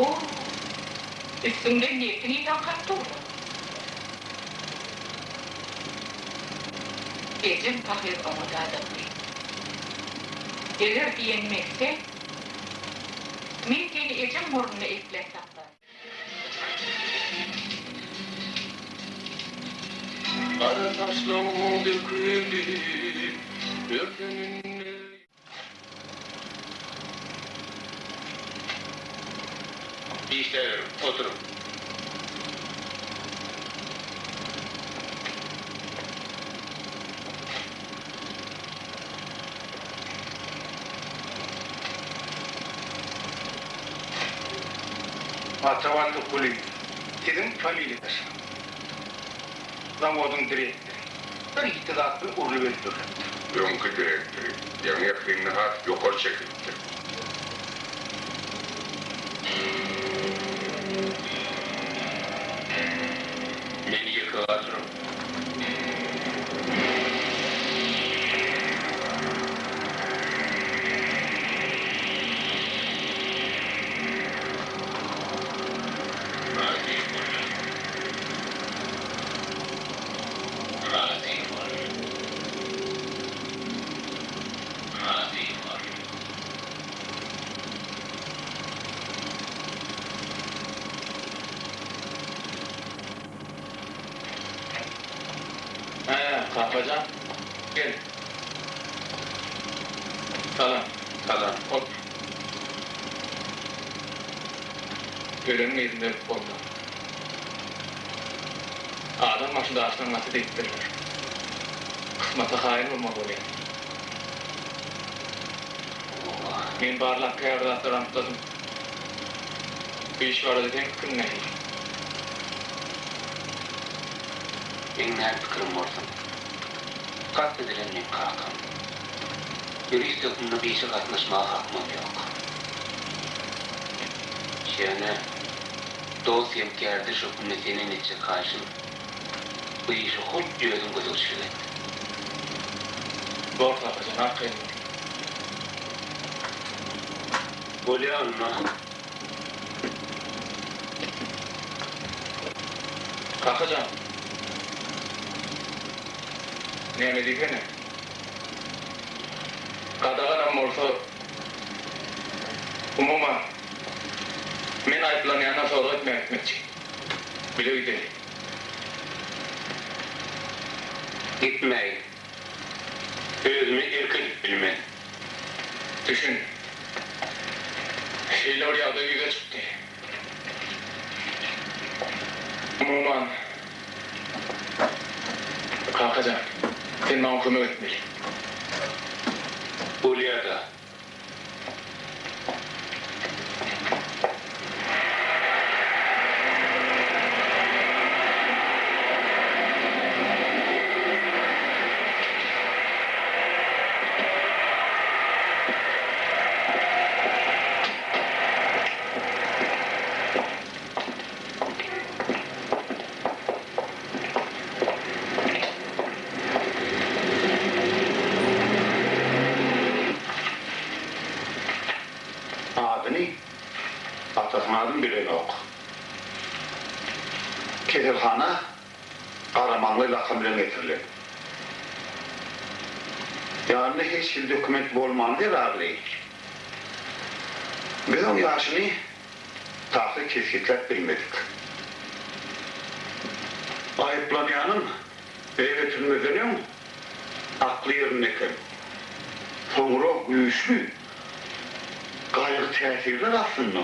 Oo. Üstünde niyetini takat oldu. Gezim tahir amadada bey. Gelir diyenmekse, min geli ecem morunu ekle saklar. Kara taşlar döküldü, örtünün. İşte oturun. Atavanlı kulüp, sizin familiyası. Zavodun direktörü. Bir ihtidatlı uğurlu vektörü. Yonkı direktörü. Yanıya kıyımlığa yukarı çekildi. Beni yıkılatırım. Kahvecan, gel. Kalan, otur. Görenin yerinde oldu. Adam başında açlanması deyiptirler. Kısmata hain olmak oluyor. Men barlak kıyardatları anıtladım. Bir iş var dediğim fikrim ne? Benim her fikrim ortam. Katledilenmek kalkam. Yürüyüş dökümüne bir işe katlaşmaya hakkım yok. Şöyle dosyam kardeş hükümetinin içe karşı bu işi hoş yönetim gözükçüler. Doğru yapacaksın, hakkı edin. Böyle anla. Kalkacaksın. Ne medikene? Kadağanam olsa umuma men ayıplanayana sonra etmekçi. Bile gidelim. Gitmeyin. Özümü erken bilmen. Düşün. Şeyler yağdığı gibi çıktı. Umuman kalkacaksın. Sen bana kömek etmeli. Buraya da. Adını atasmadım bile yok. Kedirhana Karamanlı lakabıyla getirilir. Yani hiç bir doküment olmadı rağbeli. Biz onun yaşını tahsil keskitlep bilmedik. Ayıplanayanın eve götürmezlerin aklı yerindeki sonra güçlü gayrı tesirler aslında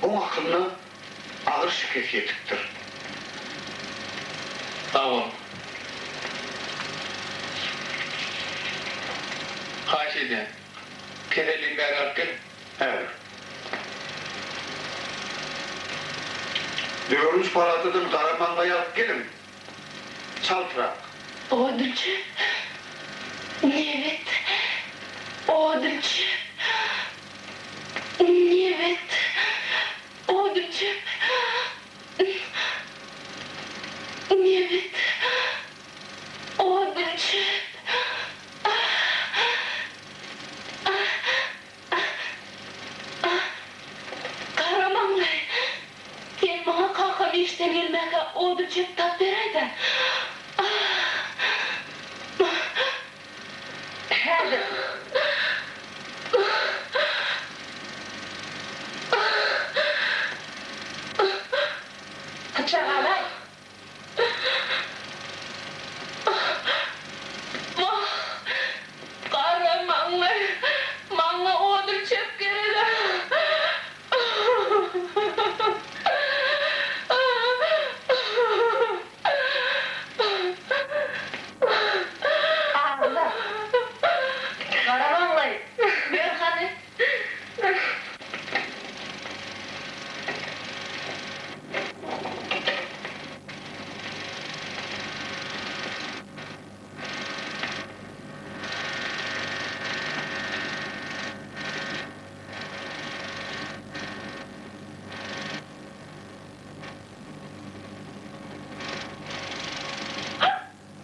o akıllı ağır şikayetliktir. Tamam. Kaç edin? Kerelin berarken. Evet. Diyoruz paradadır Karaman'la yap gelin. Çaltırak. Odurcu. Evet. Odurcu. Evet. Odurcu. Evet. Odurcu. Karamanlı. işten gelmeye odur çep tat vereydi. Hadi. Çağalay. Kahramanlar, bana odur çep geride. Ağla. Kahramanlar, ver hadi.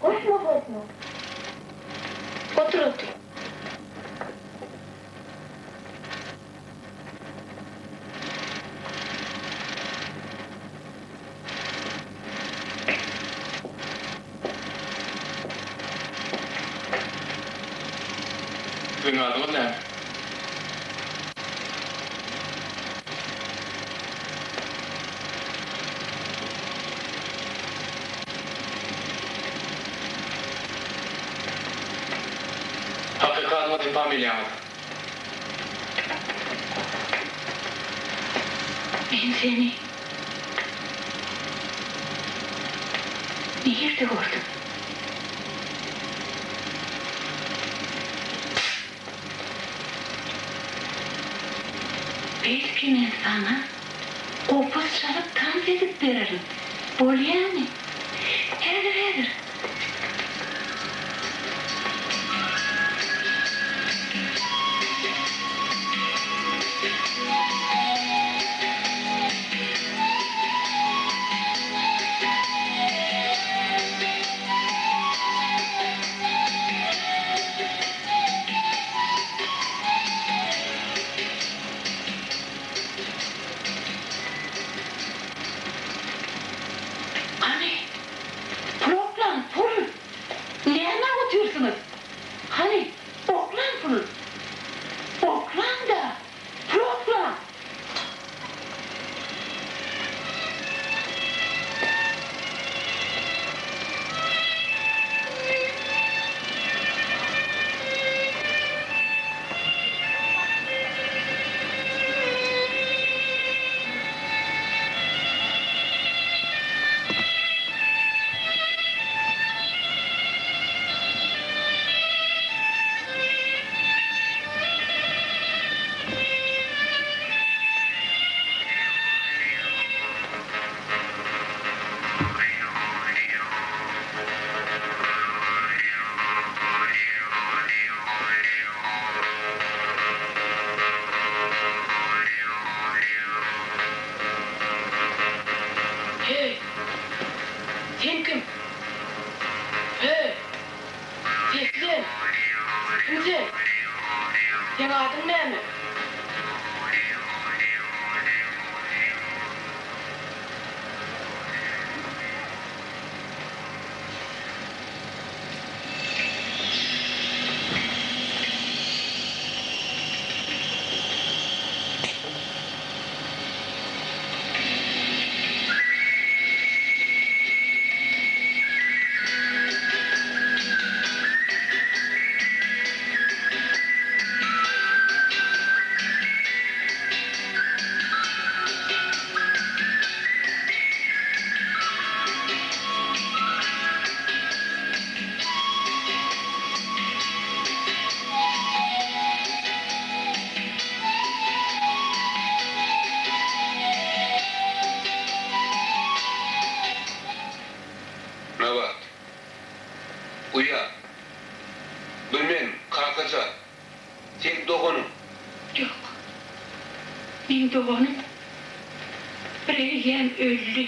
Koşma koşma. Otur otur. Sizin adınız ne? Hakikatımızın familyamız. Ben seni nerede gördüm? Belki ben sana kopuz çalıp dans edip veririm. Bol yani. Hedir. Hani proplan pul. Ne anlatıyorsunuz? Hani oklan pul. Oklan da proplan. Hey, sen kim? Hey, seslen. Kimsin? Senin adın ne mi? Nevat. Uyan. Bilmem, kalkacak. Sen doğunun. Yok. Ben doğanım. Reyhan öldü.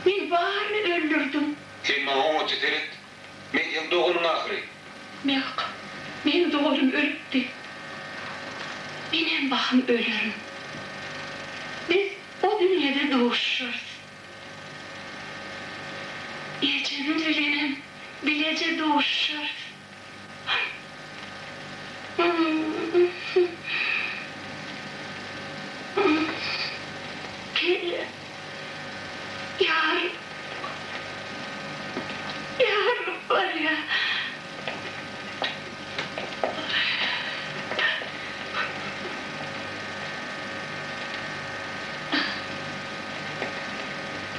Ben bağırını öldürdüm. Sen bana onu çeterit. Ben sen doğunun ahiri. Yok. Ben doğanım öldü. Benim bakım ölürüm. Biz o dünyada doğuşuruz. Ecemi bilenim, bilece doğuşur. Kelle, yarın var ya.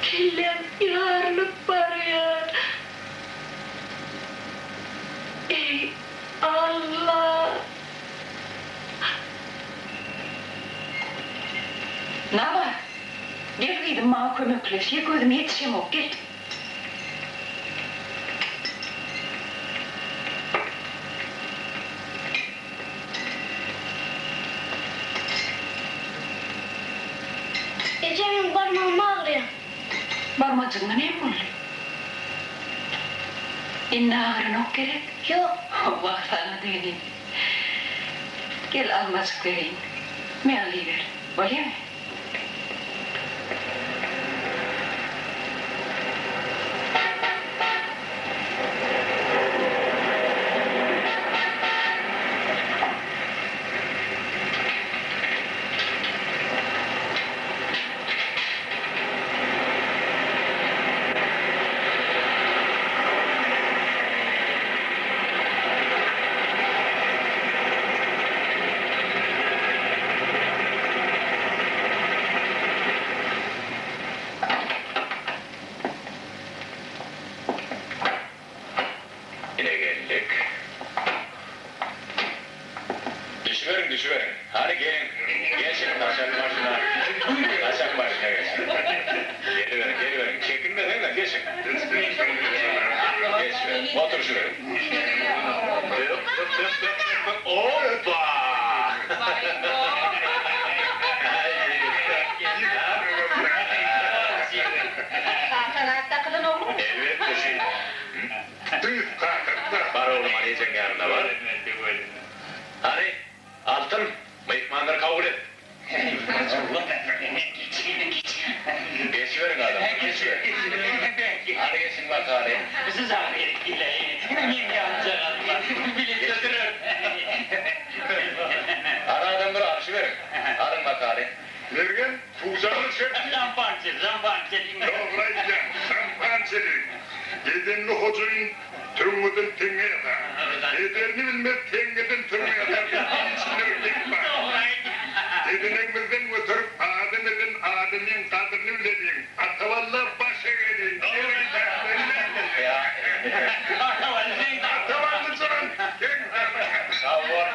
Kellem yarılıp var ya. Ey Allah! Ne var? Gel kıydım bana kömekleş. Ya gözüm yetişem o. Gel. Ecemin parmağım ağrıyor. Barmacığına ne mi oluyor? İnne ağrın ok gerek. Yok. Allah sana deneyim. Gel almacık vereyim. Me alıver. Oluyor mu? Yine geldik. Düşüverin. Hadi gelin. Geçin taşak başına. Taşak başına geçin. Geliverin. Çekinmeden de geçin. Geçin. Otur şuraya. Hoppa! Saat takılın oğlum. Evet düşün. Büyük kalkıp Var oğlum arayacak yarın var. Hadi altın. Bıyıkmanları kabul et. Geçiverin adamı. Geçiverin. Hadi geçin bak hadi. Siz abi etkileyin. Kim yanacak Allah? Bilin götürün. Hadi adamları arşiverin. Alın bak hadi. Nergen? Tuzağını çekti. Zampantı. Doğrayacağım. Sampancılık. Yedenli hocayın tırmıdın tenge yatar. Yederini bilmez tengeden tırmı yatar. İçine ördek var. Yedenekmizden götürüp adının kadrini bilediğin. Atavallah başa gelin. Ya. Atavallı can. Kavur.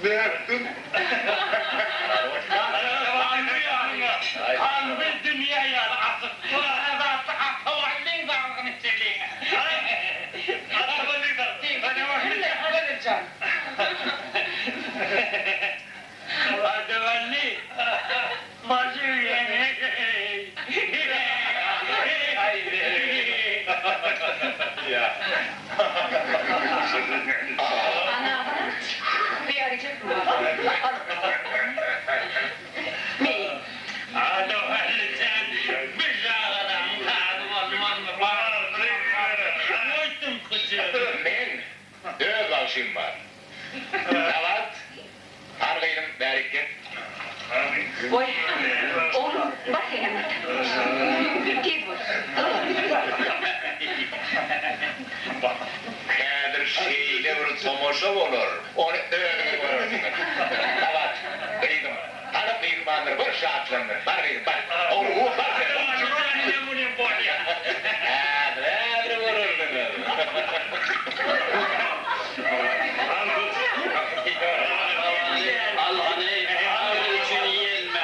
Ne yaptın? Tanrı dünya ya asıl. Bu arada atavalliğin dalgını çeliğin. Atavalliğin dalgını. Atavalli. Başı yeni. Ya. Ana, bir arayacak mı? Me. Atavalli sen bir şağıdan tanımadın mı? Koydum kızı. Men döv akşam var. Evet. Hargaydım bereket. Oy, oğlum, bak yanına. Gel bu. Kadir şeyle bir tomoşa olur. Onu öyle görürsün. Evet. Kıydım. Hadi bıyıkmandır. Bir şartlandır. Var kıydım. Bak. Oğlum. Bak. Hadi vururdunuz. Allah'ın eyvallah için yenme.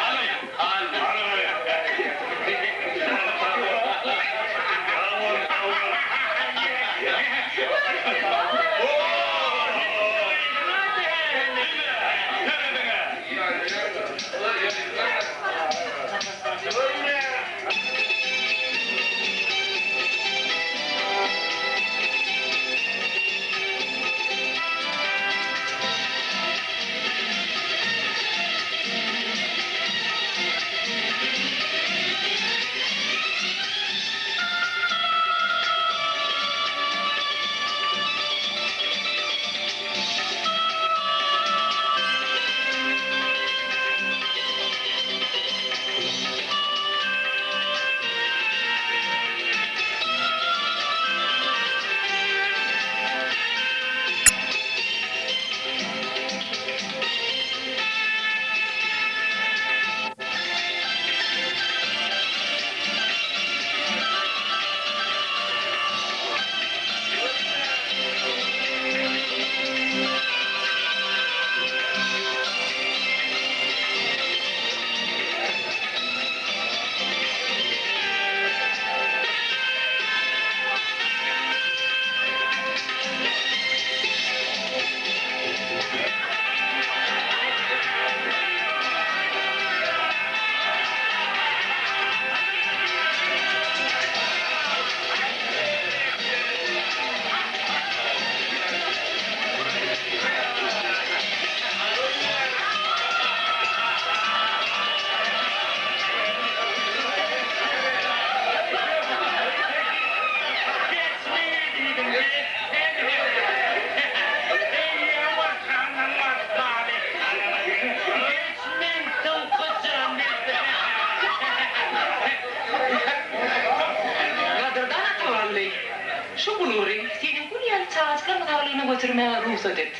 sağlığına götürmeye ruhsat et.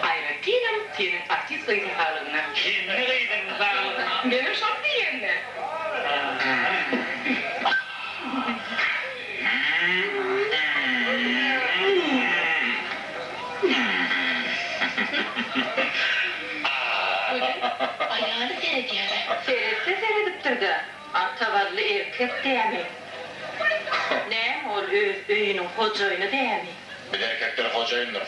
Ayrı değilim, senin artist kıydın sağlığına. Kimni kıydın sağlığına? Benim şok diyeyim. Ayağını seyrediyor. Seyretse seyredip durdu. Atavarlı erkek değil mi? Ne? O öyünün hocayını değil mi? Bir de erkekler hocayındır.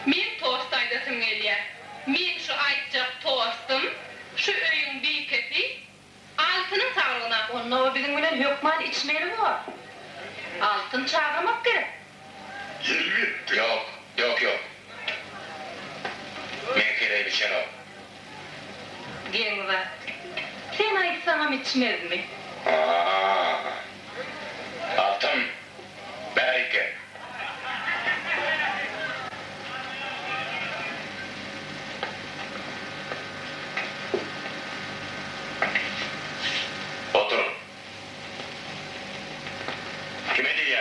Men tost aydasım geliyor. Men şu aytacak tostum, şu öyün büyüketi, altının sağlığına. Onun o bizim bilen hükman içmeli var. Altın çağırmak gerek. Yok. Men kirey biçer o. Genze. Sen aytsanam içmez mi? Altın. Berike. Oturun. Kime diye?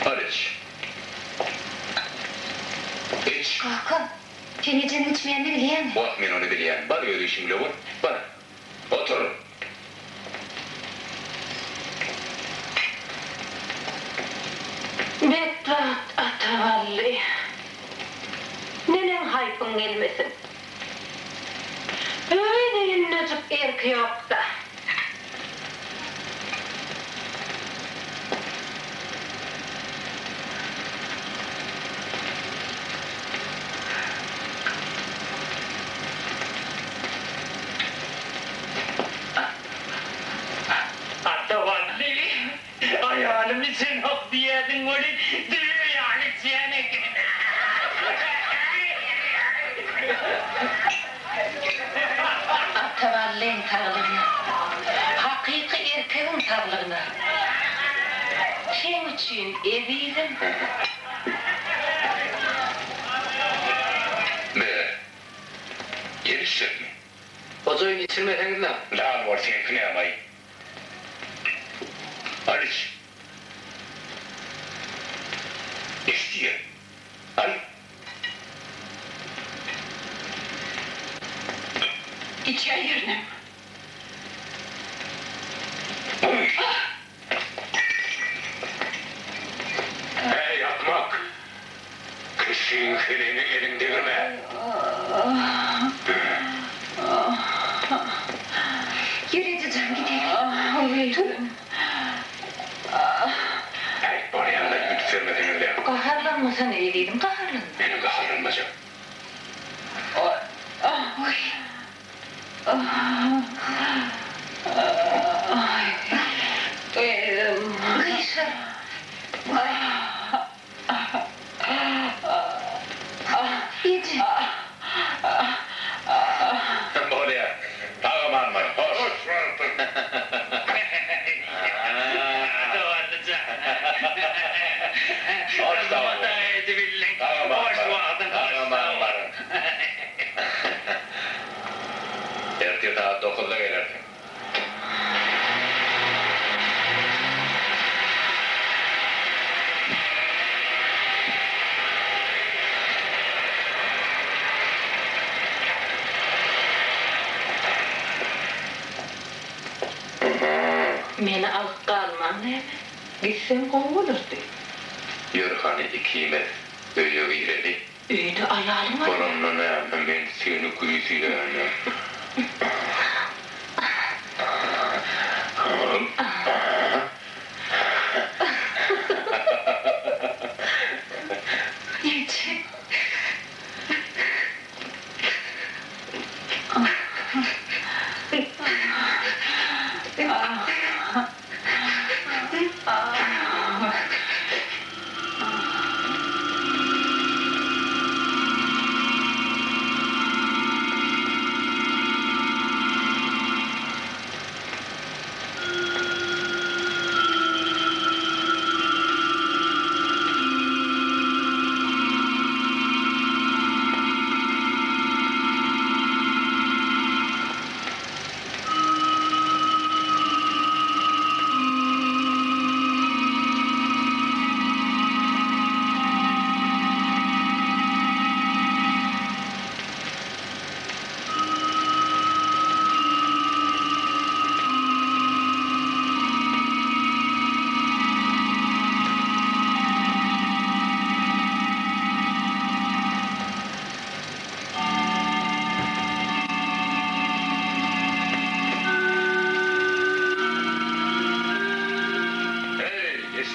Hariç. İç. Hakan, sen içen içmeyen ne biliyor musun? Bak men onu bilýän. Bar öýre işim bile var. Bar. Otur. Betrat atavalli. Nenen haypın gelmesin. Öyle innecik erki yok da. Atavalli. Ayağım için hop diyedin öyle. Dürüyor yani çiğnek. Atavalli'nin sağlığına. Hakiki erkeğin sağlığına. Sen için eviydim. Be. Gelişecek mi? Hocayın içirmeseniz lan. Lan var senin kine amayı. Hariç. İstiyor. Al. İç ayırdım. Hey yakmak. Kışın kılını elinde görme. Yürüyeceğim gidelim. Hey bana yanına gidip vermedin öyle. Kaharlanmasan iyiydim, kaharlan. Benim kahrolmayacağım. Kıyışır. İyice. Oraya. Tamam Arman. Hoş. Atavallıca. Hoş tamam. Vataydı billik. Tamam Hoş vaadın. Tamam Arman. Erti saat 9'da gelirsin. Meni alıp kalman değil mi? Gitsem kovulurdu. Yörhane ikime. Öyle gireli. Öyle ayağım var. Onunla ne yapayım ben seni kuyusuyla yani. İyice.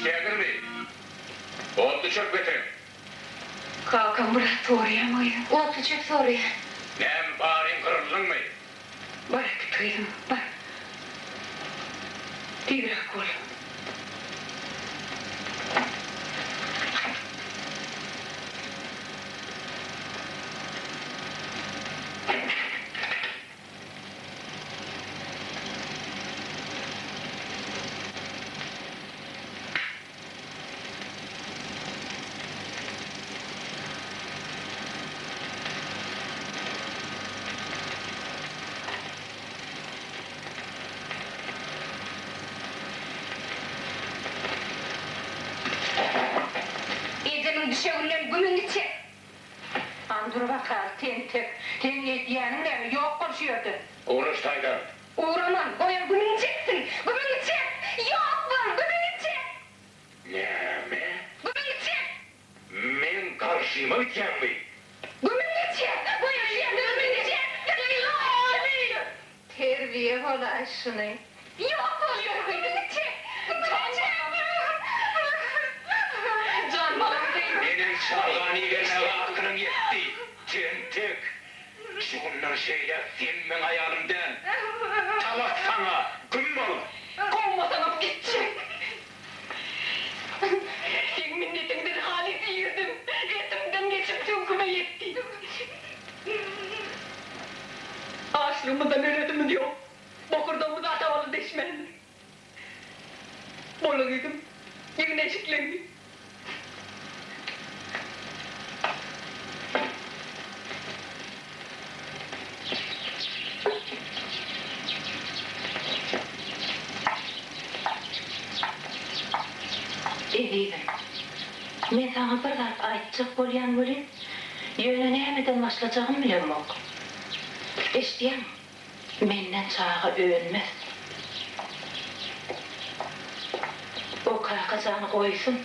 İsteyagır mı? Oldu çok beterim. Kalkan bırak soruyamayın. Otlu çok soruya. Nem bağırayım kırıldın mı? Bırak kıydım, bak. Tibrak ol. Gecenin düşeğinden gümün içi. Andur bakar, tentek. Ten yediyenin de yok konuşuyordu. Uğraş Taydan. Uğraman, koyan gümün içeksin. Gümün içi. Yok var, gümün içi. Ne mi? Gümün içi. Men karşıma biten mi? Gümün içi. Koyan gümün içi. Terbiye olay şunu. Yok oluyor gümün içi. Can balım değil. Benim çağganilerine aklım yetti. Tentek. Şunlar şeyler senin ayağımdan. Talak sana. Gümbal. Kovmadan gidecek. Sen minnetinden halis yirdim. Etimden geçip tünküme yetti. Ağaçlığımızdan öledim diyor. Bokurdağımı da atavalı deşmen. Boluyordum. Yine eşiklendi. Edeydim. Men sana bir gap aytjak bolýan bolin. Ýöne nämeden başlajagym bilenmek. Eşdiýän, menden çağa öňmez. O kakazany goýsun.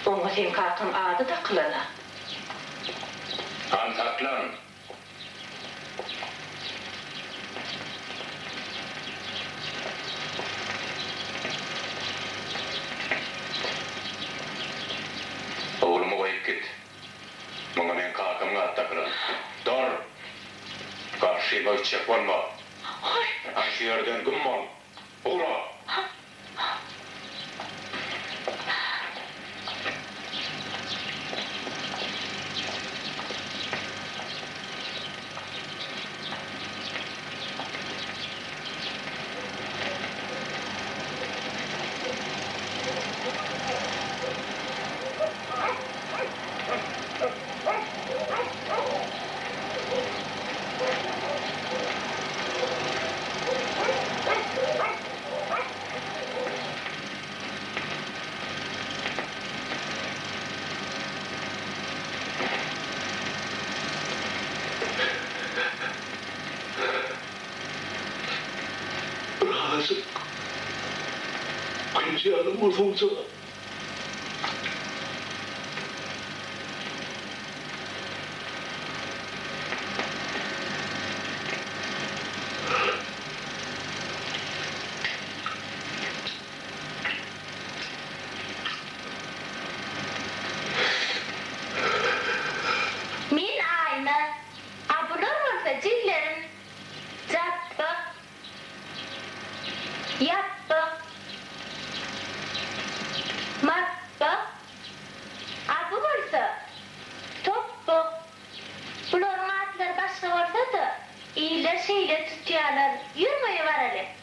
Oňa sen kakyn ady da kylana. Antaklan. Oğlumu koyup git. Bana men kakımı attakıran. Dur. Karşıya geçecek olma. Aşı yerden gümmal. Ula. Razı. Kıyıcı adam olsa. Min ayna. Abunur olsa cillerim. Zappa. Yappa. Mappa. Abu olsa. Toppa. Buların adları başka olsa da iyiler şeyler tutuyorlar. Yürümeye var hele.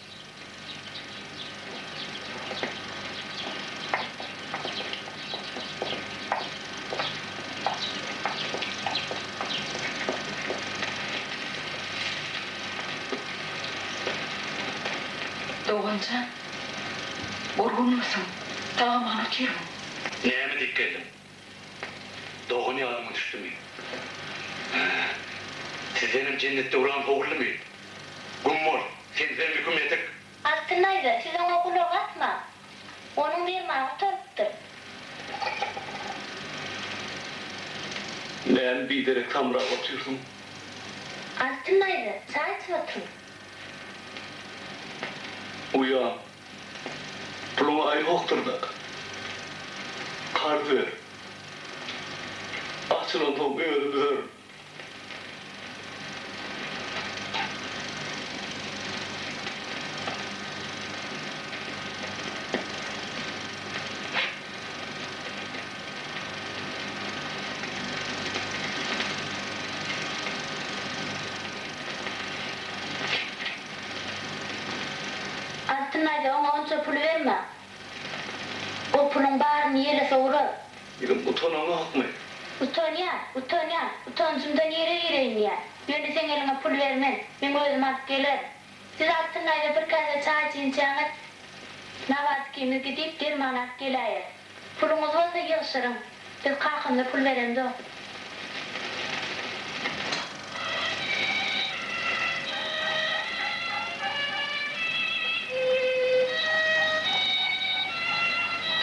Doğancan, borgun musun? Dağımana kirim. Neyimi dik geldim? Doğun yağımı düştü mü? Siz benim cennette ulan oğurlu muyum? Gummol, sen benim hükümetik. Altınaydı, sizin okulu atma. Onun bir mağı tuttu. Neyim biderek tamra atıyorsun? Altınaydı, saat tutun. Uyan. Puluma ayı yoktur da. kardı ver. Açılan topu öldür. Altınayda ona onca pul verme. O pulun bağrını yere soğurur. Benim utanamak mı? Utancımdan yere iniyor. Ben de sen eline pul vermem. Ben özüm alıp gelirim. Siz Altınayda bir kasa çay içeceğiniz. Navat kimi gidip derman alıp gelir. Pulunuz olsa yığışırım. Biz kalkınca pul verem de o.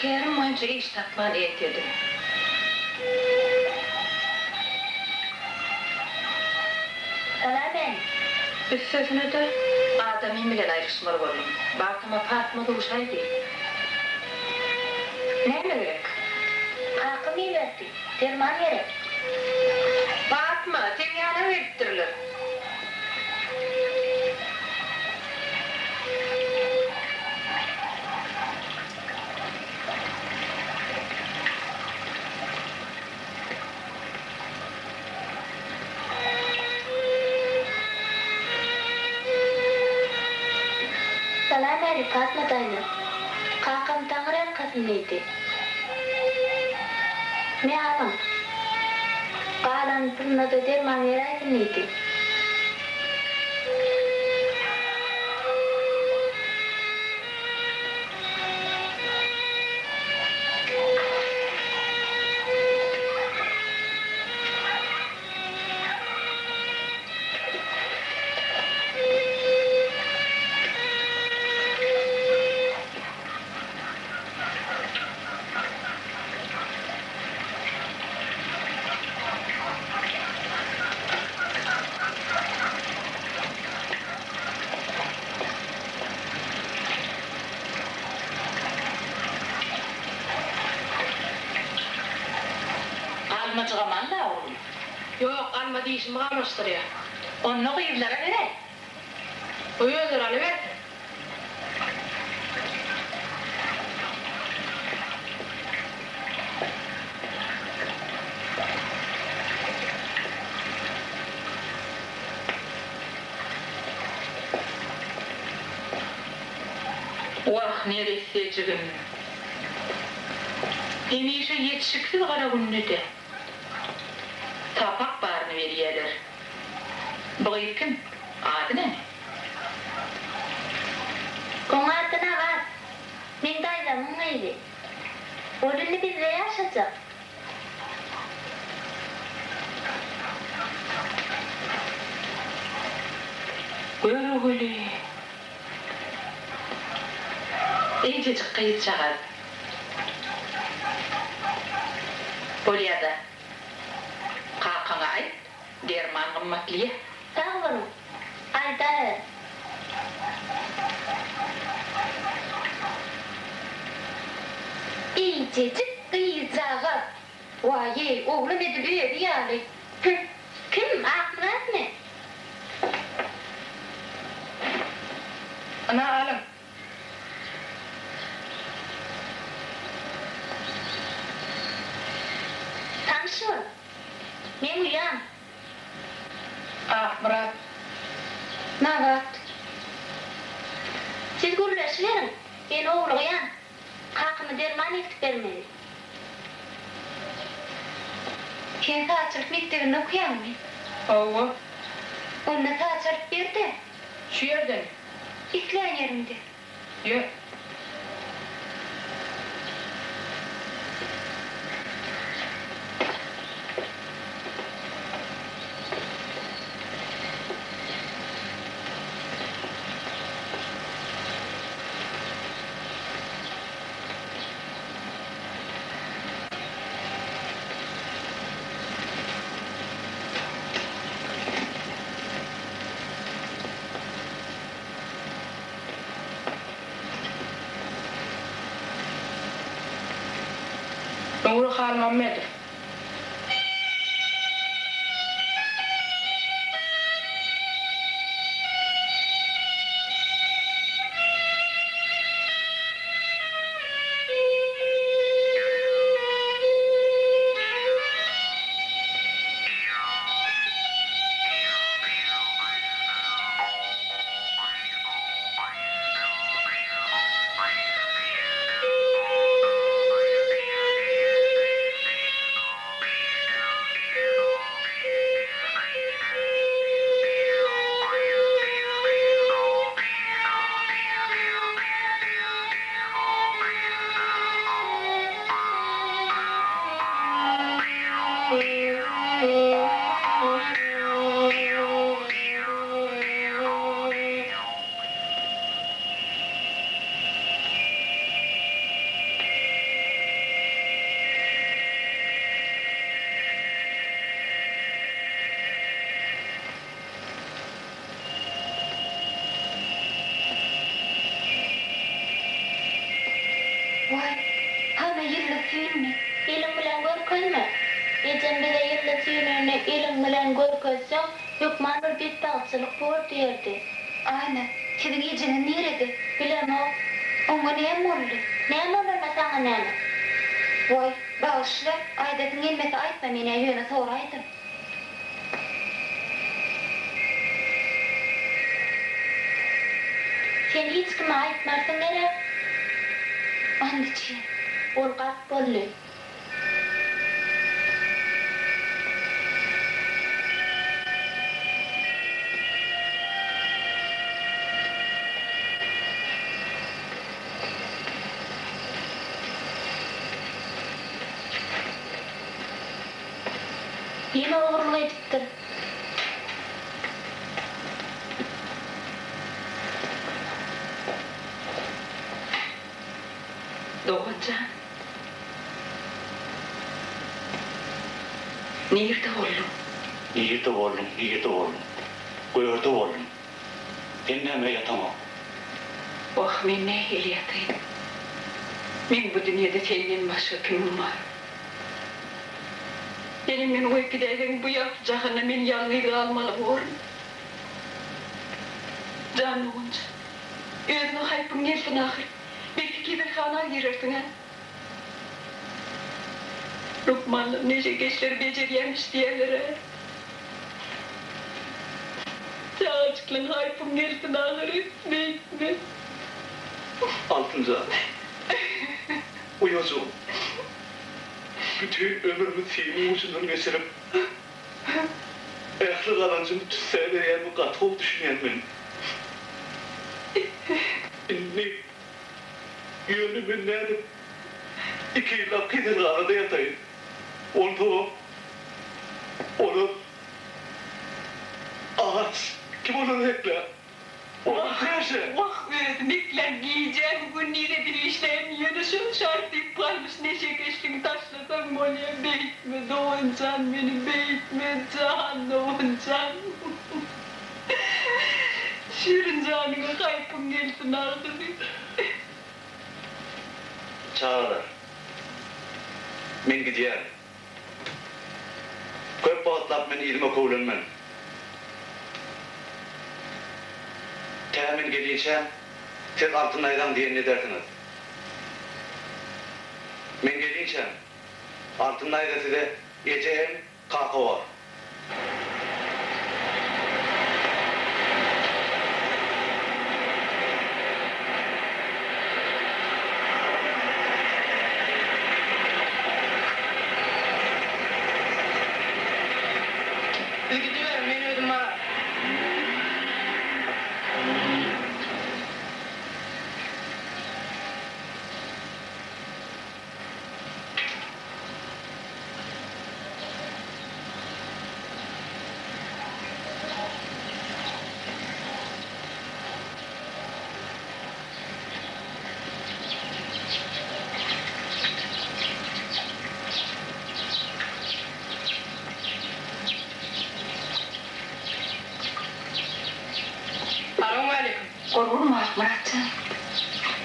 Kerim boyunca iş tapman ettirdim. Salamen. Bir sözünü de adamın bilen ayrışmalı oldum. Bakıma Fatma da uşaydı. Ne mi gerek? Kalkım iyi verdi. Derman gerek. Fatma, seni yana verttirilir. Salamen Fatma dayı. Kalkım tanır arkasındaydı. Ne hanım? Kalan puluna da derman yeraydınıydı. Almacığa malla oğlum. Yok, alma deyişimi kalmıştır ya. Onu kıyırlara verek. Uyuyordur alıver. Vah neresi cügün. Demişe yetişikli kara günlü de. Tapak barını veriyeler. Bu kim? Adı ne? Onun adına var. Ben dayılamın evi. Oğlunu bizle yaşayacak. Böyle böyle. İyicecik kıyıt çağır. Buraya da. Kalkana ait. Derman kımmatlıya. Sağ olun. Ayda. İyicecik kıyıcağı. Vay oğlum ediliyor yani. Kim? Ahmet mi? Ana alım. Tanışın. Ben uyan. Ah Murat. Ne var? Siz gürleşiverin. Ben oğlu uyan. Kalkımı derman ektik vermeli. Sen kaçırıp mektebinde okuyan mı? Oğul. Onunla kaçırıp verdi. Şu yerden. İkleyen yerimde. Yok. Ömrü kalmamedir. Vay, hana yıllık suyunni. İlim bilen görkezme. Geçen bize yıllık suyunni ilim bilen görkezsem, Lukmanur bir dağçılık bor derdi. Aynen. Senin yiyeceğin nerede? Bilemem. Ona ne oldu? Ne oldu sana ne? Vay, bağışla. Aydatın gelmesi aytma mene yöne soraydım. Sen hiç kime aytmarsın gerek? Anneciğim, orkak bollu. Yine uğurlayıptır. Doğancan. Nerede oğlum? Yigiti oğlum. Gördü oğlum. Enneme yatamam. Oh, men ne hiliyatayım. Men bu dünyada senden başka kimim var? Benimle o ikideyden bu yapacağına men yalnız kalmalı oğlum. Can Doğancan. Özüne haypın gelsin ahir. Belki kibirhana girersin ha. Lukman'la nece geçleri beceriyemiş diyenlere. Çağaçıklan haypın gelsin ahir. Bekle. Altıncı. Uyuzum. Bütün ömrümü senin ucundan geçirip ayaklı kalancımı tütseye veren bu katı ol düşünen ben. Ne? Yönümün nerede? 2 yıl gider arada yatayım. Onu ağaç kim onu ekle? Onu kırışı. Vah öğretmekler giyeceğim bu niredir işleyen yarışım şartlayıp kalmış neşe geçtim taşlasam oraya beyitme Doğancan beni beyitme can Doğancan. Şirin canına kayıpım gelsin artık. Çağırlar. Men gidiyorum. Köp bağıtlap men ilme kovlanman. Temin geliyse siz altınaydan diyen ne dersiniz? Men geliyse altınayda size yiyeceğim kakao. Biz gidiyorum, ben ödüm var. Korkma Muratcan.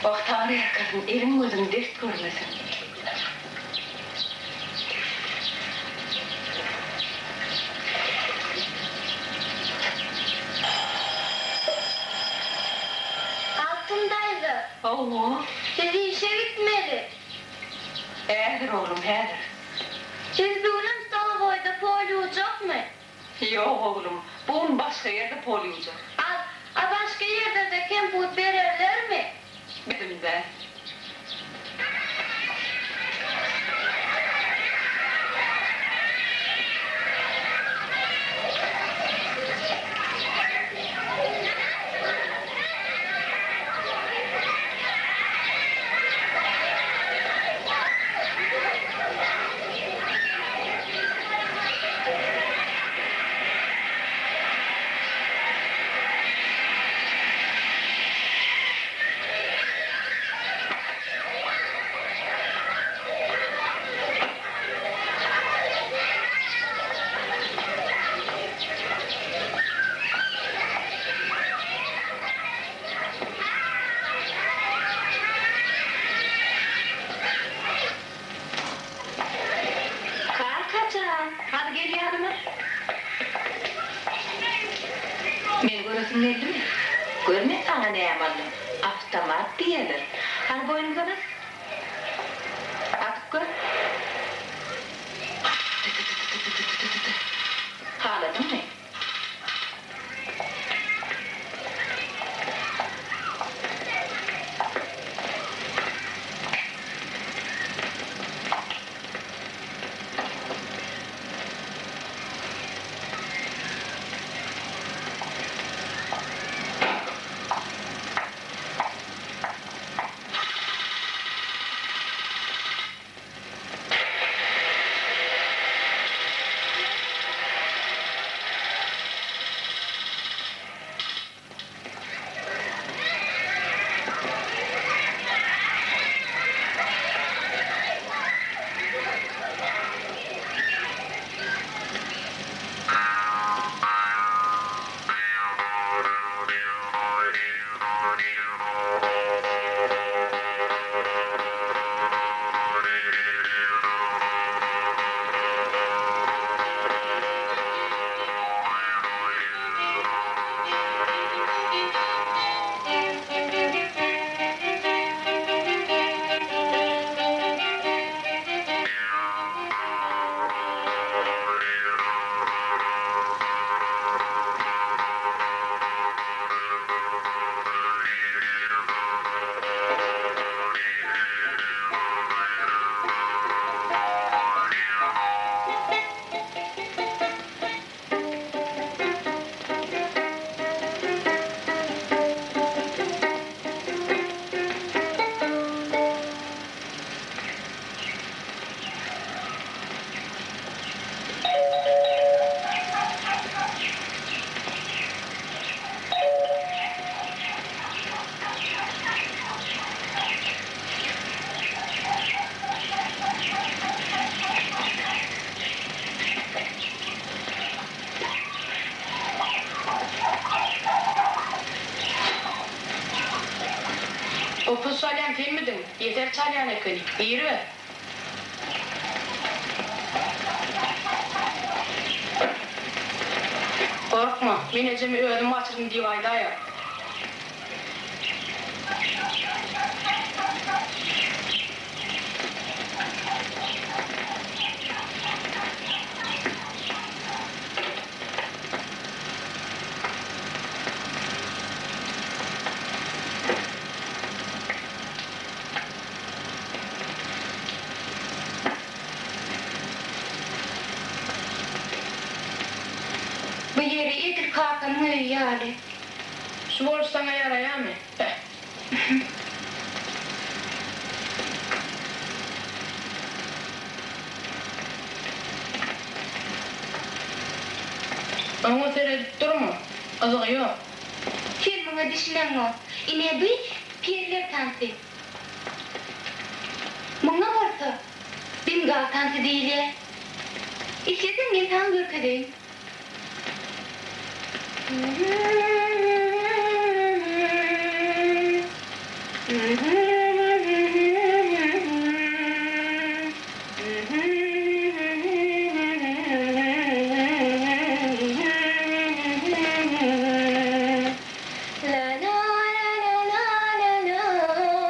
Bak Tanrı yakasın, elin gözün dert görmesin. Allah. Siz işe gitmeli. Hädir oğlum, hädir. Siz bugün Stalovoy'da poli olacak mı? Yok oğlum, bugün başka yerde poli olacak. Başka yerde de kemput verirler mi? Bildim ben. Hadi gel yanıma. Beni göresin geldi mi? Görme sana ne yamalım. Avtomat diyeler. Hani boynumuza bas. Atıp gör. Ağladın mı? Opus salyan filmidim. Yeter salyan ekini. Yürü. Korkma. Minecemi ödüm açırım divayda ya. Bu yeri idir kalkanı yani. Su bol sana yaraya mı? Ama seyredip durma. Azık yok. Filmine dişlen o. İne bir pirler tansi. Buna varsa Bengal tansi değil ya. İşlesin ben tam görkedeyim. La la la la la la la.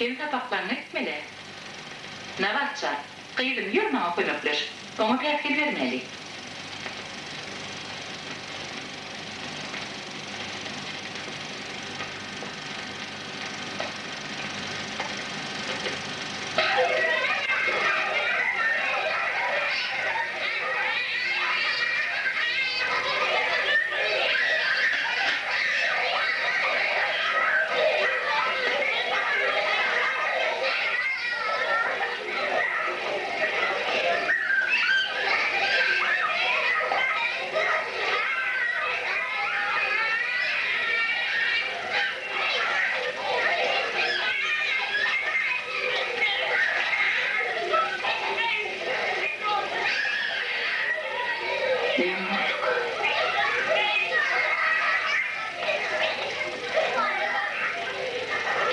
Sen tabaklarını etmeli. Ne bakça? Kıydım yürüme o koymaklar. Ona perkel vermeli.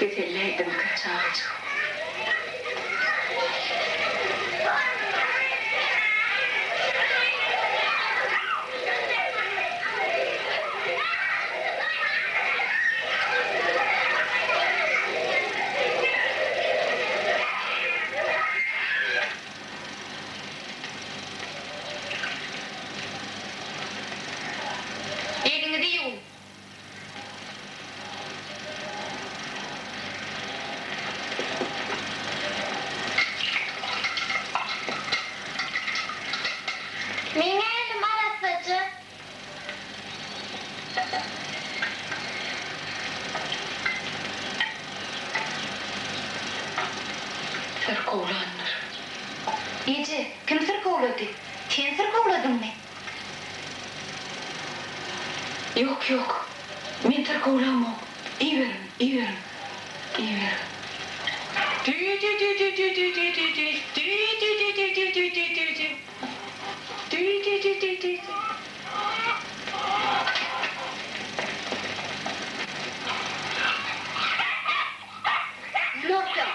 Gecelleydim kaçağıcı. Elini de yuvun. Mine elim arasacı. Sırkovlanır. İyice, kim sırkovladı? Sen sırkovladın mı? Yok yok. Men sırkovlanmam. İyi verin, iyi verin. İyi verin. Nokta.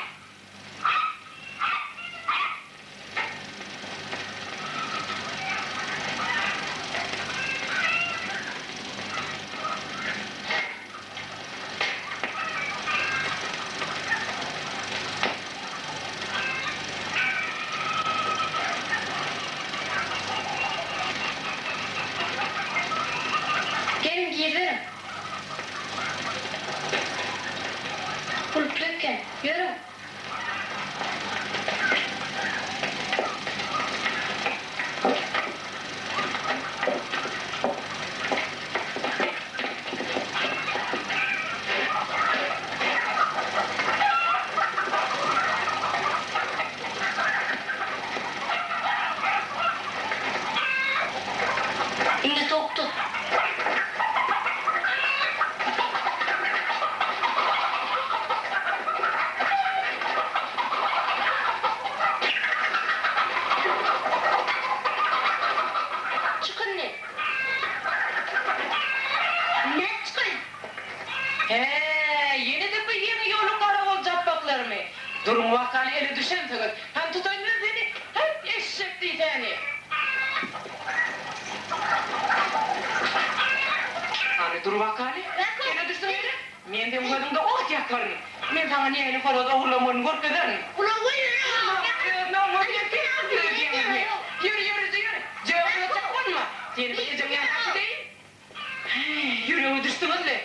Gelin giydirin. Bulup dökken, yürü. İndi soktu. Çıkın ne? Ne çıkın? Yeni de bir yeni yolun karavol capbaklar mı? Durun vakali eli düşen tıkır. Hem tutayım seni, hem eşek değil seni. Hani dur vakali, gene düştün yere. Men de uğradığımda ot yakarım. Men sana niye eli farada uğramanı kork ederim. Ulan buyurun. Yürü yürü yürü. Cevabını çakmadın mı? Seni bileceğim yanakçı değil. Yürü düştünüz mü?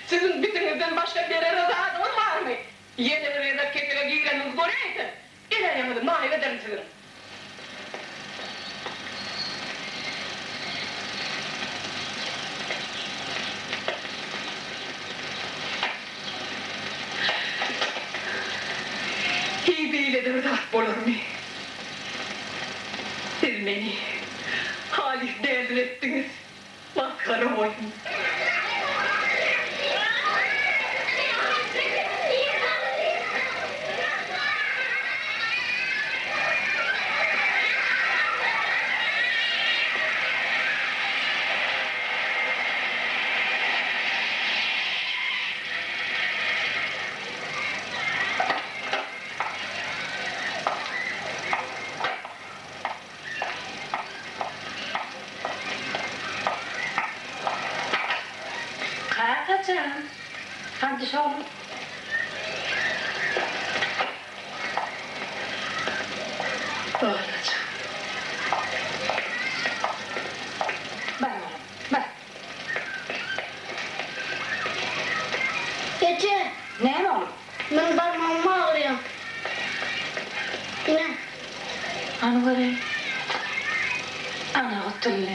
Sizin bitinizden başka bir yere razı var mı? Yeneleri de kekele giyileniniz göreydi. İlerleyemedim, mahir ederim sizin. Hibeyle de olur mu? Siz beni halis değerli ettiniz. Maskara olun. olacağım. Hadi şoğlum. Olacak. Bak oğlum, bak. Gece. Ne oğlum? Ben parmağımı ağrıyorum. Yine. Hani böyle. Ana oturlu.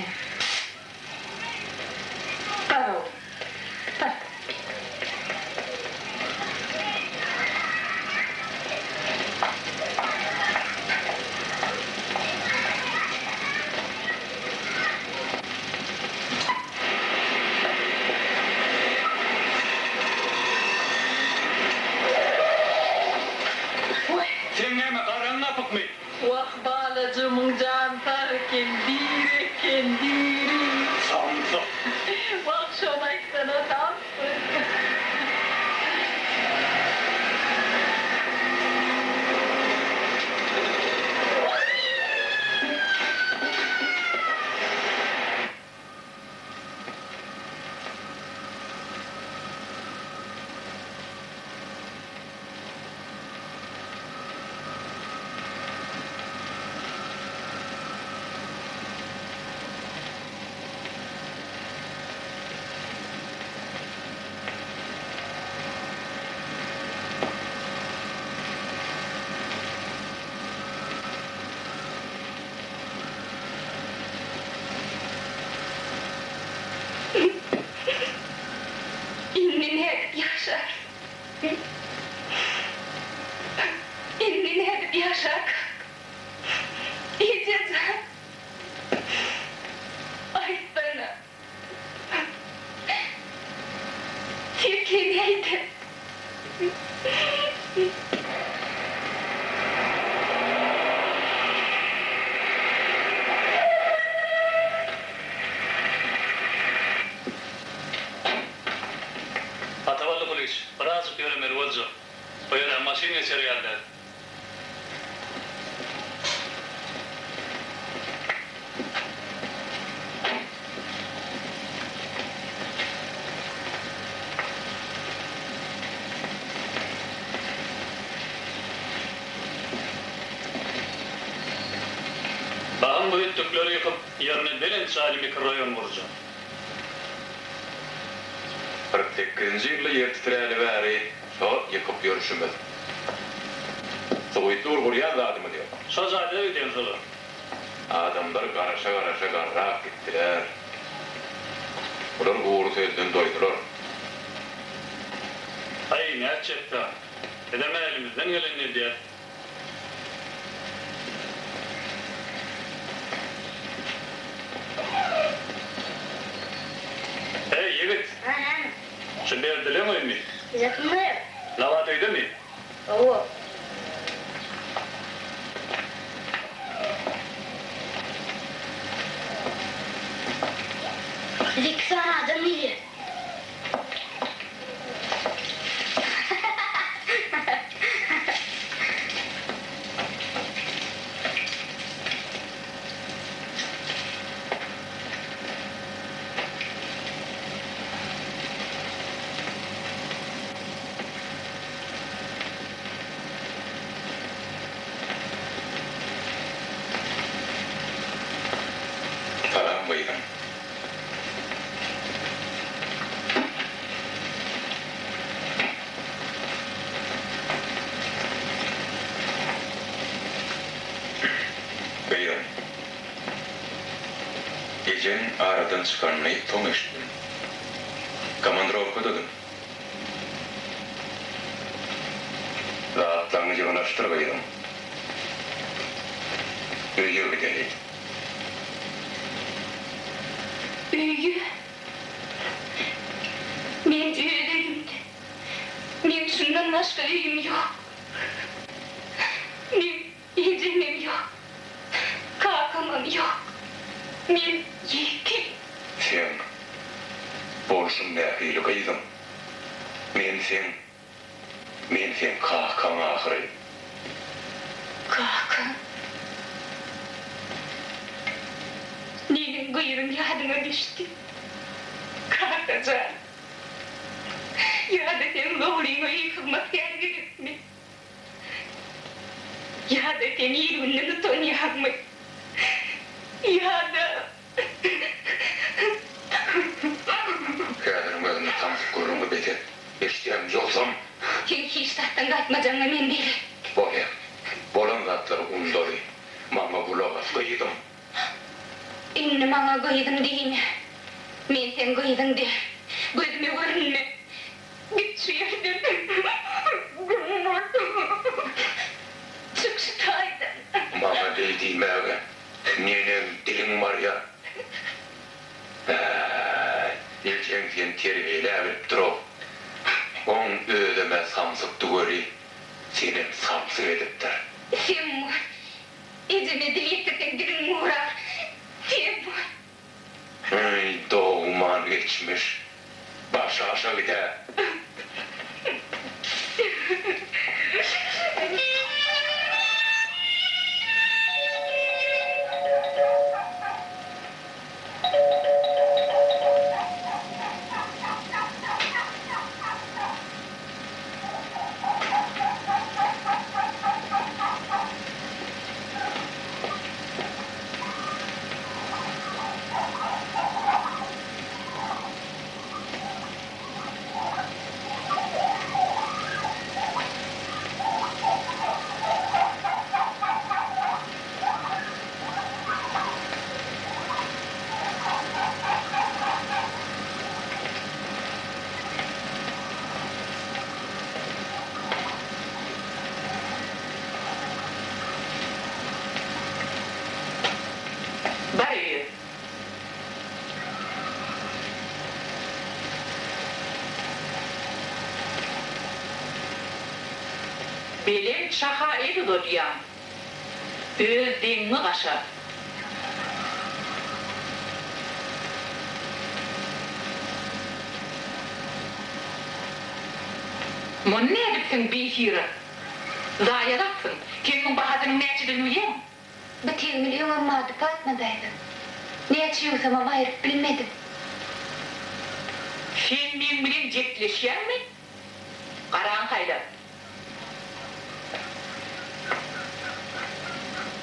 Bak oğlum. Bak. Sen neyme karanına apık mı? Vah balacımın can tarken direken diri. Samsa. Vah şonaysana tansın. İnnini edip yaşar. İnnini edip yaşar. İyice ay bana. Fikri neydi? Atavallı polis, razı göremir vazı. Böyle maşin eseri geldi. Bağım bu hüttükleri yıkıp yerine belin salimi kırrayan vuracağım. 48-nji ýyly ýer titräli bäri şo ýykyp ýörüşümez. Soýut urgurýan zadymy diýer. Söz adı ödeyim zılı. Adamlar garaşa garrak gittiler. Bular uğur sözden doydular. Ay ne edecekti? Edeme elimizden geleni diye. Hey yigit, Anam. şimdi erdile mi? Yakın mı? Lavat öyle mi? Oo. Dik sana adım iyi. Talan bıydım. Bıydım. Gecen aradan çıkanmayı tom eşittim. Komandirovkadadım. Rahatlarını yığınlaştır bıydım. Üyü gidelim. Büyü. Men üyelerimde. Men şundan başka üyüm yok. Men yiyeceğim yok. Kalkamam yok. Men yetim. Sen bolşun nähili kıydım. Men sen kahkan ahırı. Kalkın. Nenin gıyırım yadına düştü. Kalkacağım. Ya da sen doğruyum yıkılmak geldi. Ya da sen iyi gününü tanıyak mı? Ya da... Kädirin özüni tamsyp görüňi beke. Eşdýän jolsam, Sen hiç tahttan kaçmacaňa men bilen. bolýar. Bolan zatlary undoly. Mama bulagas gıýdym. Inni maňa gıýdym diýme. Men sen gıýdym de. Gözüme görünme. Git şu yerden. Çık şu taydan. Mama diýmäge. Nenem dilim var ya. Ilçen sen terbiýelip durup. On ödeme samsypdy göri. Senem samsyp edipdir. Sen mu? Eceme dilektirken dilin muğrar. Sen mu? Ey doğuman geçmiş. Baş aşağı gide. Barıyor. Belim şaha eri dolýan. Öz diňmi gaşa. Mon ne edipsin bihira? Zayadatın. Kimin bahadının näçidini ýem? Bütün milyon ammadı Fatma'daydı. Ne açıyorsam ama herif bilmedim. Sen men bilen jekleşýärmi? Garaň haýda.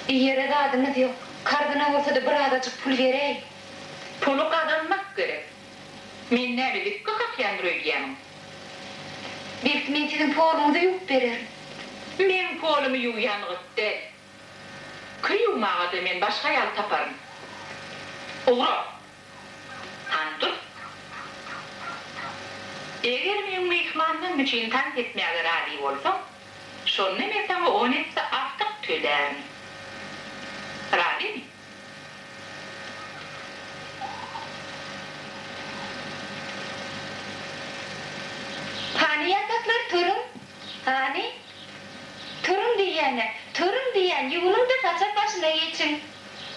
Yere de adımız yok. Kardına olsa da bir adacık pul vereyim. Pulu kazanmak gerek. Men nämedik kakyandyryýanym. Belki men sizin polunuzu yok veririm. Men polumy ýuýangypdy. Kıyılmağa da men başka yol taparım. Oğra. Tandır. Eğer men mehmandan üçün tant etmeye razı olsam, şonu men sana 10 etse artık tölerim. Razı mı? Hani yataklar turun? Hani? Turun diyene, turun diyen, yolun da saçak başına geçin.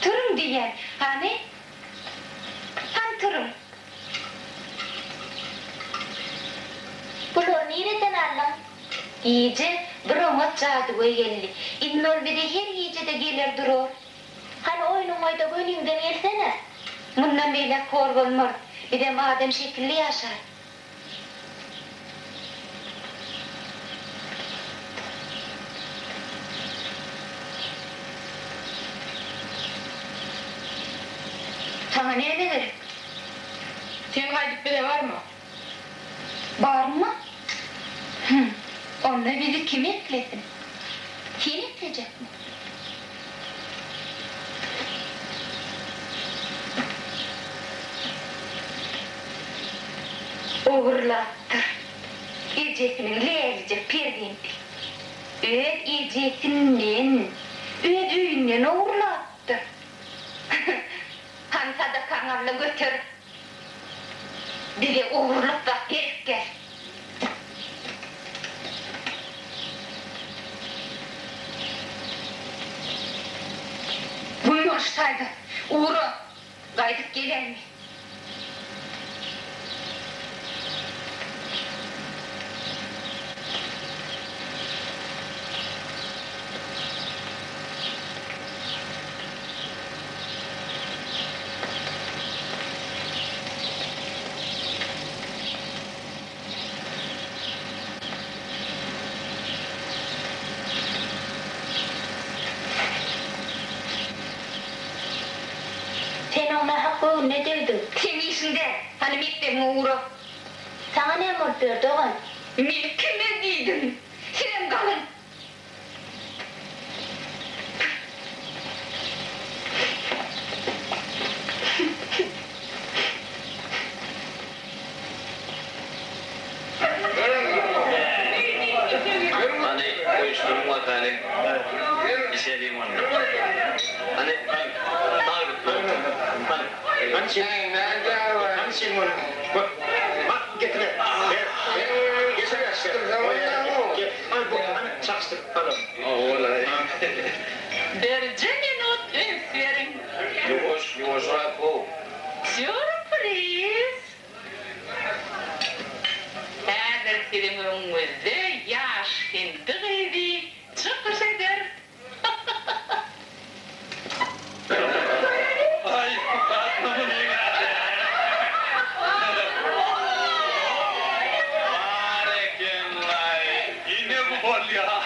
Turun diyen, hani? Han turun. Bunu nereden aldın? İyice bir umut cadığı geldi. İnnol bir de her iyice de gelir durur. Hani oyunun oyda gönlünden gelsene. Bundan böyle kor olmur. Bir de madem şekilli yaşar. Sana ne veririm? Senin haydık bile var mı? Var mı? Onunla bizi kim etlesin? Kim etecek mi? Uğurlattır. İlcesinin leylice perdinti. Öğüt ilcesinden, öğüt üyünden uğurlattır. Han sadakanlarla götür. Bize uğurluk da herif gel. Buyur saydı. Uğru. Gaydık gelir mi? bu ne dedin? Sen işinde, hani mektebime uğra. Sana ne mut verdi oğlum? Men kime giydim? Sen kalın. Hani uyuşturum vakali. İşeliyim onu. Hani Hani sen nerede var? Hani sen onu? Bak getire. Getire aşağı. Hani bu hani çaksır. Vallahi. Berce not üflerin. Yavaş rahat ol. Sürpriz. Her filmimizde yaş hindiğiydi. Çıkışıdır. Ay, aklımın Barekellahi. Yine bu bol ya.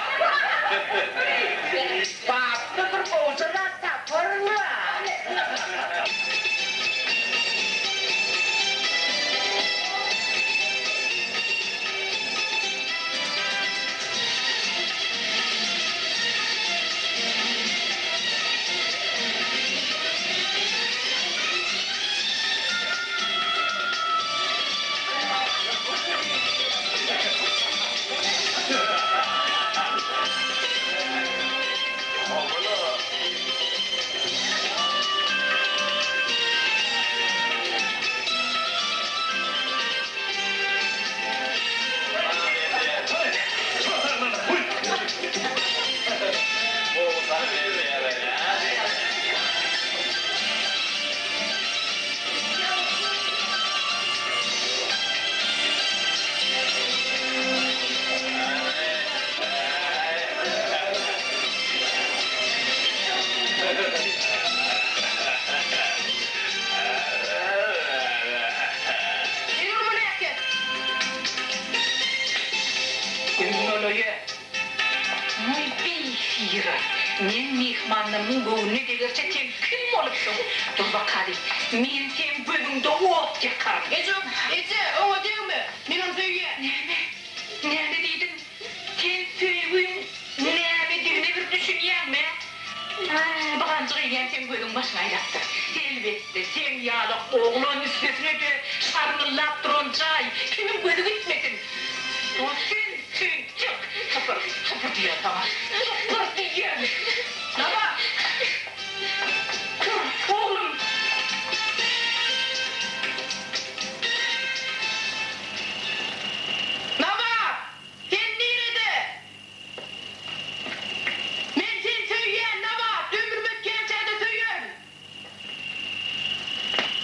Bastı bir boğazına tapırma. Muy beyfira. Men mehmanımın boğunu gelirse sen kim olupsun? Dur bakalım. Men sen bölümde ot yakarım. Ece, o değil mi? Benim söyle. Ne dedim? Sen söyleyeyim. Ne bir düşünüyen mi? Bakan yiyen sen bölüm başına yattı. Elbette sen yağlık oğlun üstesine de sarnıllap durun çay. Kimin bölüm gitmesin? O sen çık. Sıfır diye tamam. Sıfır diye. Tamam. Oğlum. Baba. Sen nerede? Ben sen söyleyen Nava. Dömürmek gençerde söyleyen.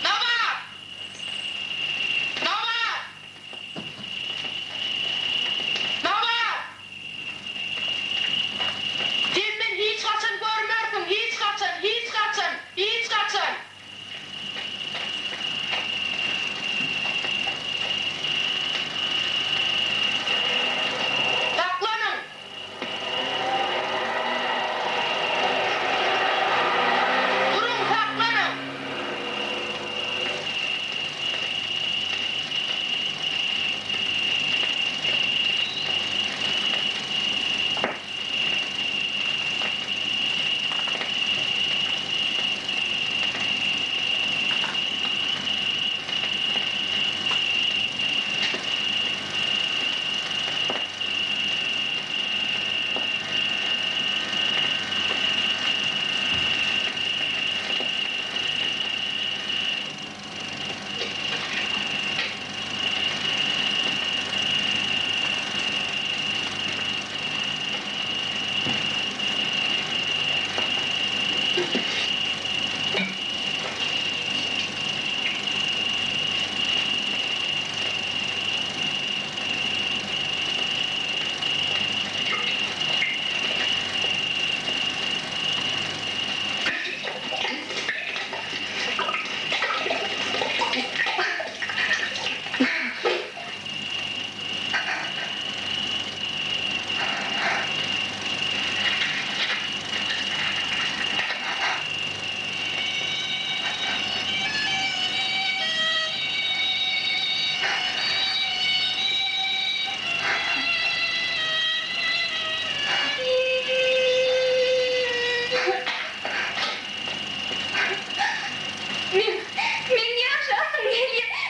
Nava. Nava.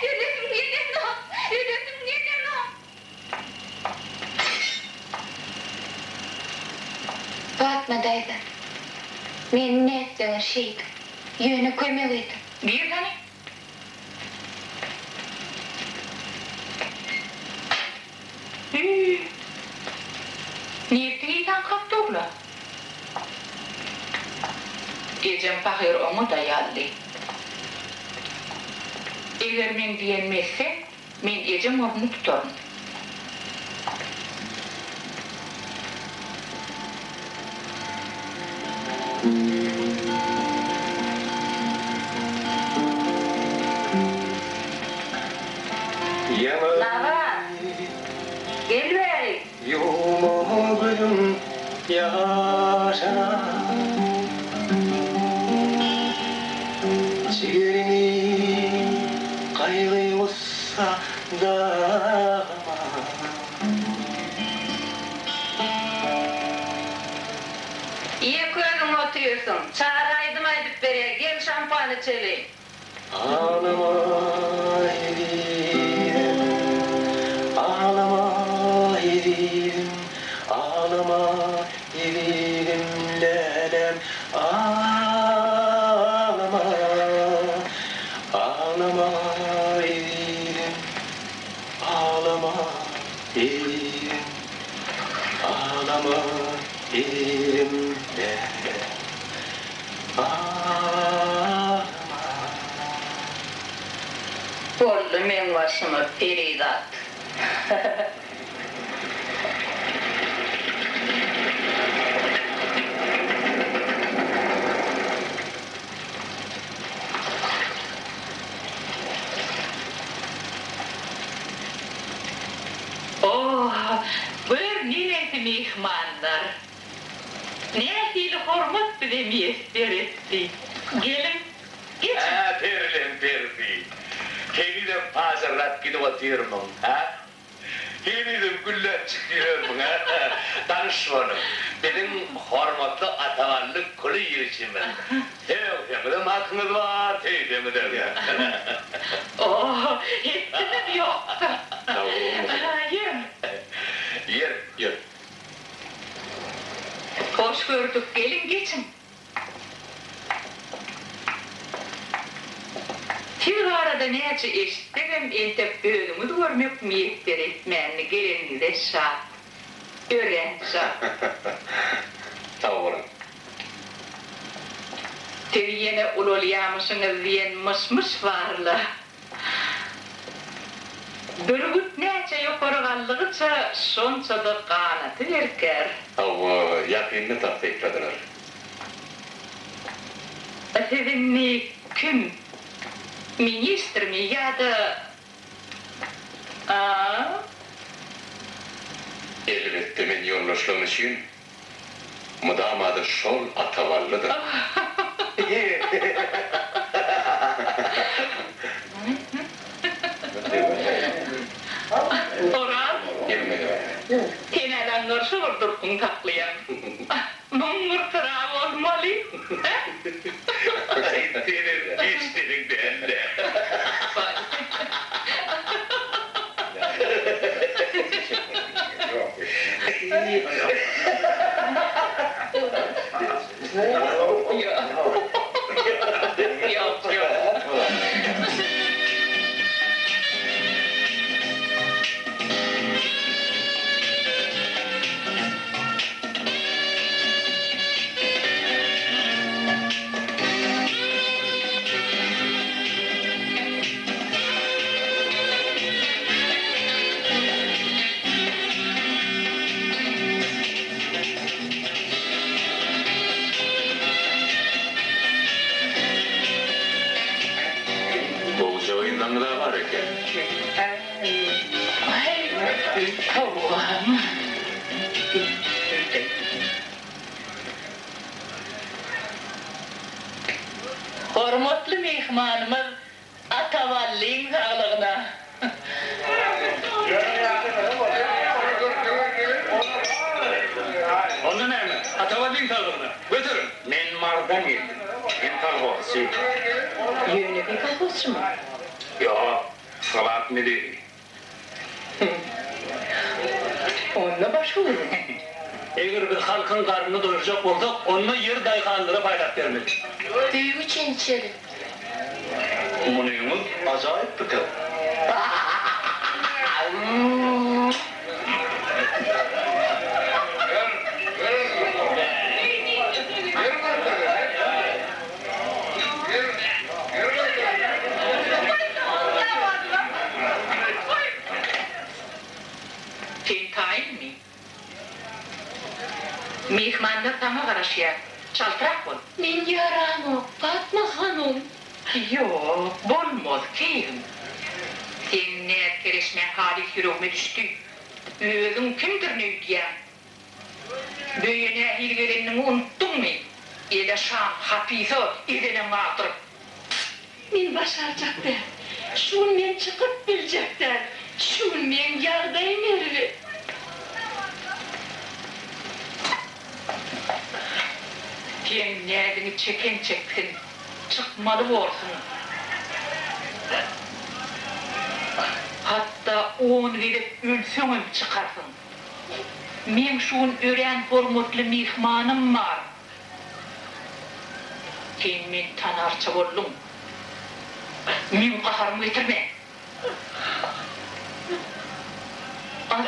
Ölesim gelen o. Fatma dayda. Men ne ettiğin şeydi. Yönü kömeliydi. Bir tane. Niyetten kalktı ola. Ecem fakir onu da yalli. Eğer men diyenmezse, men ecem onu tutarım. Lava. Gel beri. Yolum yaşa Ciğerimi kaygıysa dağma İyi koydum oturuyorsun. Çağıraydım aydıp beri. Gel şampuan içelim. Ağlama elim, ağlama elim, ağlama elim lelem, ağlama, ağlama elim, ağlama elim, ağlama elim lelem, ağlama. Oldu men başıma Feridat. Oh, bir nileti mihmanlar. Ne dil hormat bilemiyes beretti. Gelin, geçin. Ha, perli. Kendim pazarlat gidip otururum, ha? Kendim güller çıkıyorum, ha? Tanışmadım. Benim hormatlı atavarlık kulu yürüyüşümün. Tevfemde hakkınız var, tevfemde. Oh, hepsinin yoktu. Yürüm. Yer. Hoş gördük, gelin geçin. Şimdi arada neyse eşittim, entep bölümü de görmek miyettir etmenli gelin de şah. Öğren şah. Tamam. Tabi yine ululayamısınız diyen mısmış varla. Bölgüt neyse yukarı kaldıkça sonsa da kanatı erker. Ama yakınını taktikladılar. Sizin ne kim? Ministr mi ya da... Elbette men yollaşlamışım. Mudamadı şol atavallıdır. Orhan, Gelmedi. teneden karşı vurdurkun taklayan. Mungur kırağı olmalı. Senin işlerin bende. Yok. Boğuza oyundan da var eken. Allah'ım. Hormatlı mehmanımız Atavalli'nin sağlığına. Onda ne mi? Atavalli'nin sağlığına. Götürün. Men mardan yedim. Men kalbası. Yönü bir kalkosçu mu? Yok. Salat ne değil? Onunla başka olur. Eğer bir halkın karnını doyuracak olsak, onu yer dayıkanlara paylaşıp vermek. Büyük için içelim. Munuyumuz acayip bir kız. Sen tayin mi? Mihmanlar sana karışıyor. Çaltırak bol. Men yaramı, Fatma Hanım. Yok, bolmaz keyim. Sen ne kerişme halis yüreğime düştü. Özün kimdir ne diyen? Böyüne hilgelenini unuttun mu? Ele şan, hapisi, edene matırıp. Men başaracaklar. Şun men çıkıp bilecekler. Şun men yağdayım erivi. Sen nədini çeken çeksin, çıkmalı olsun. Hatta on gidip ölsünüm çıkarsın. Men şun ören hormatlı mihmanım var. Sen men tanarça bollum. Men qaharımı getirme. Al,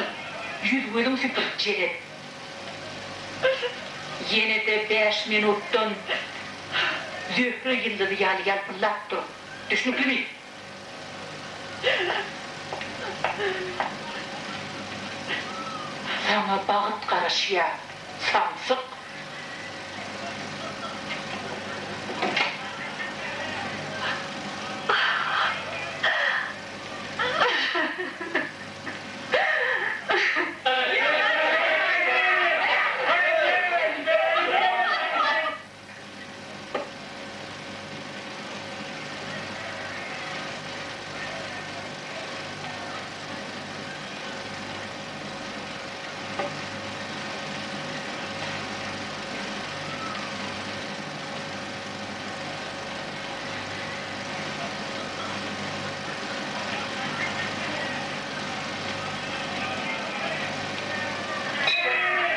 yüz boydum süpürüp çelip. Yine de 5 minuttan Zührü yıldızı yal pıllap dur. Düşünüp mi? Sana bağıt karışıya, samsık.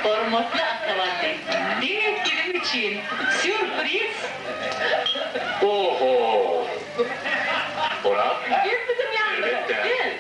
Hormatlı atavatı, dinlettiğim için sürpriz. Oho! Ora? Gel bizim yanımıza, Elbette. gel.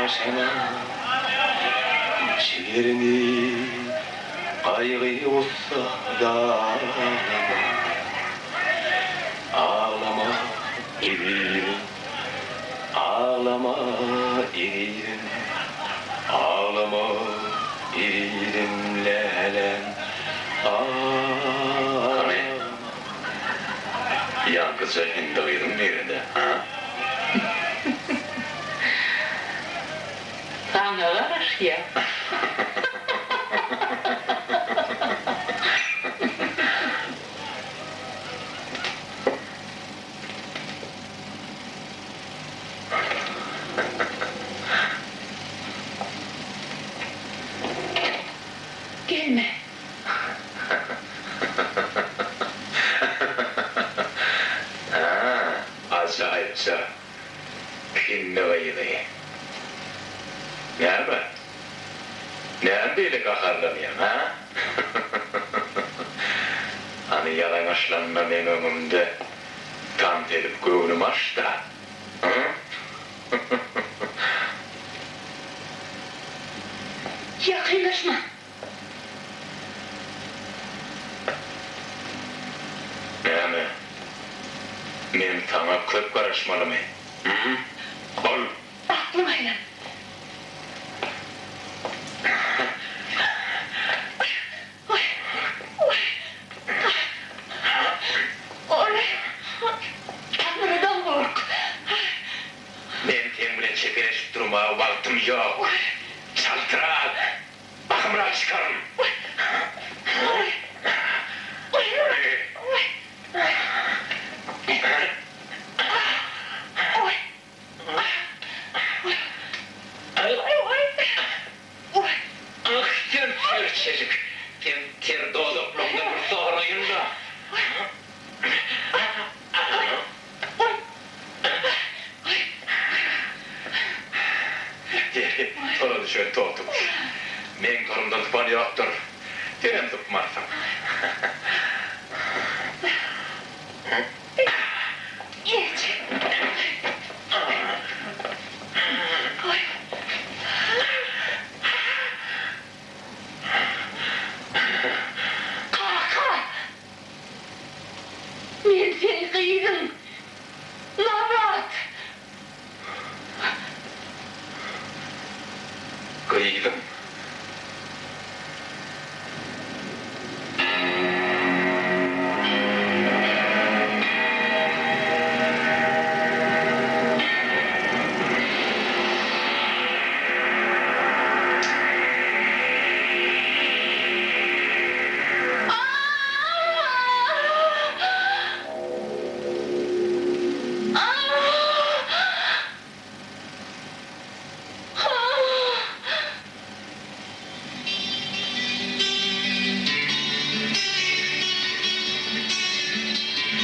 başına şiirini kaygı olsa da ağlama ilim, ağlama ilim, ağlama ilim lelem, ağlama. Yankısı Hindu'ydun birinde, ha? Sana karış ya. Gelme. Acayipçe Hindu'ydu. Ne be? Ne böyle kaharlanıyorum, ha? Hani yalanışlanma benim önümde kant edip göğünüm aç da. Hı? Yakınlaşma. Ne mi? Benim sana köp karışmalı mı? Hı hı? Ol. Aklım aynen. Tanrı'dan kork. Ben temure çepereş durmaya vaktim yok. Çaltırak. Bakımrak çıkarım. Ah, sen çocuk. Sen ter doluplumda bir soruyun da. Sonra düşen toğutum. Men kolumdan tupan yoktur. Terem tutmazsam. Geç. Kalk. Ben seni kıydım. Navrat. Kıydım.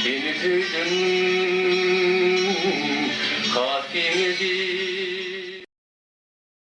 Beni duydun